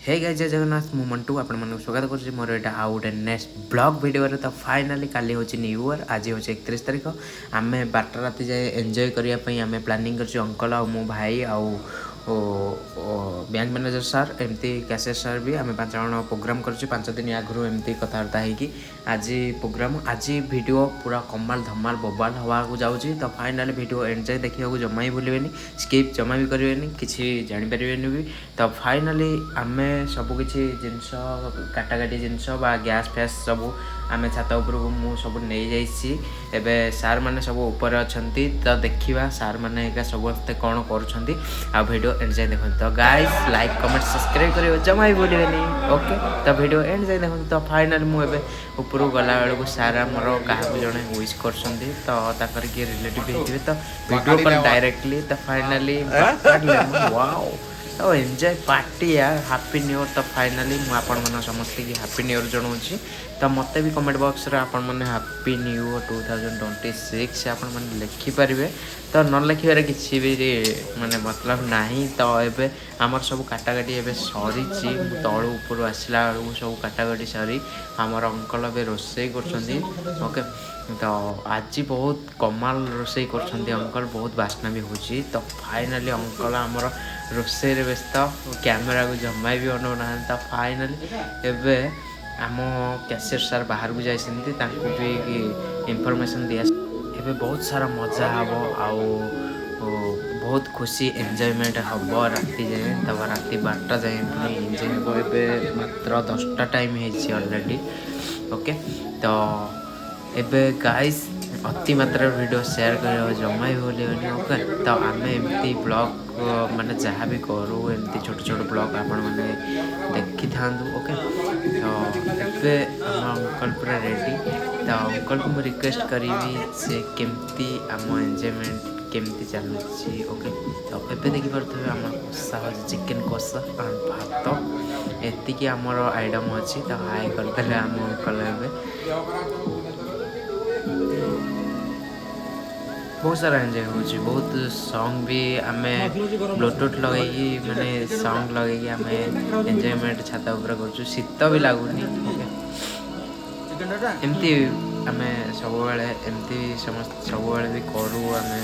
Hey guys जय जगन्नाथ मु मंटू आपण मन स्वागत कर मोर एटा आउ गोटे नेक्स्ट ब्लॉग वीडियो रे। तो फाइनाली काली होची न्यू ईयर, आज होची 31 तारिख। आमे 12 राति जाए एंजॉय करिया पई आमे प्लानिंग करछु अंकल आ मो भाई आ बैंक मैनेजर सर एमती कैसे सर भी आमे 5 जण प्रोग्राम करछु। 5 दिन आगु एमती कथावार्ता है कि आज प्रोग्राम आज वीडियो पूरा कमाल धमाल बोबाल हवा को जाउची। तो फाइनाली वीडियो एंजॉय देखिया को जमा ही भूलिबेनी, स्किप जमा भी करिवेनी, किछि जानि परिवेनी भी। तो फाइनाली आमे सब किछि जिंस काटाकाटी जिंस बा गैस फैस सब आमे छात ऊपर मु सब नहीं जाइछि। एबे सार माने सब ऊपर अछंती, तो देखिबा सार माने एका सबस्ते कोन करूछंती आ वीडियो एंजॉय देखन। तो गाइस लाइक कमेंट सब्सक्राइब करियो जमा ही भूलिबेनी। ओके तो वीडियो एंजॉय देखन। तो फाइनल मु एबे ऊपर गला बेल को सार हमर काहा को जणे विश करछंती, तो ताकर के रिलेटिव हेतिबे तो वीडियो पर डायरेक्टली। तो फाइनली वाओ तो एंजॉय पार्टी यार, हैप्पी न्यू ईयर। तो फाइनाली मु आपण मन समस्त की हैप्पी न्यू ईयर जणाउछि। तो मत भी कमेंट बॉक्स रे आपण मन हैप्पी न्यू ईयर 2026 आपण मन लिखि परिबे। तो न लिखिबार किछि भी माने मतलब नाही। तो एबे हमर सब काटाकाटी एबे सरीछि, तळु ऊपर आसला बेलू सब काटाकाटी सरी हमर अंकल एबे रोसई करछंती। ओके तो आज बहुत कमाल रोसई करछंती अंकल, बहुत बास्ना भी होछि। तो फाइनाली अंकल हमर रोसई रे व्यस्त, कैमरा को जमा भी अनु ना। तो फाइनाली एबे आम कैशियर सर बाहर को जाइछंती, तांको भी इंफॉर्मेशन दिया। एबे बहुत सारा मजा हबो आउ बहुत खुशी एंजॉयमेंट हबो राति जाए। तब राति 12टा जाए एंजॉय हबो। एबे मात्र 10टा टाइम हेछि ऑलरेडी। ओके तो एबे गाइस अति मात्रा वीडियो शेयर कर जमा ही भूलिबेनी। ओके तो आमे एमती ब्लॉग माने जहाँ भी करूँ एमती छोट छोट ब्लॉग आपण माने देखि थांदु। ओके तो एबे हम अंकल पूरा रेडी। तो अंकल को मैं रिक्वेस्ट करी से केमती आम एंजॉयमेंट केमती चलुछि। ओके तो एबे देखि परथबे हम कोसा हो चिकन कोसा और भात एतिकी हमर आइटम अछि। तो हाय करतले हम अंकल एबे बहुत सारा एंजॉय होछि। बहुत सॉन्ग भी आमे ब्लूटूथ लगे माने सॉन्ग लगे आमे एंजॉयमेंट छाता ऊपर करछु। शीत भी लागुनी। ओके एमती आमे सब बेले एमती समस्त सब बेले भी करू आमे।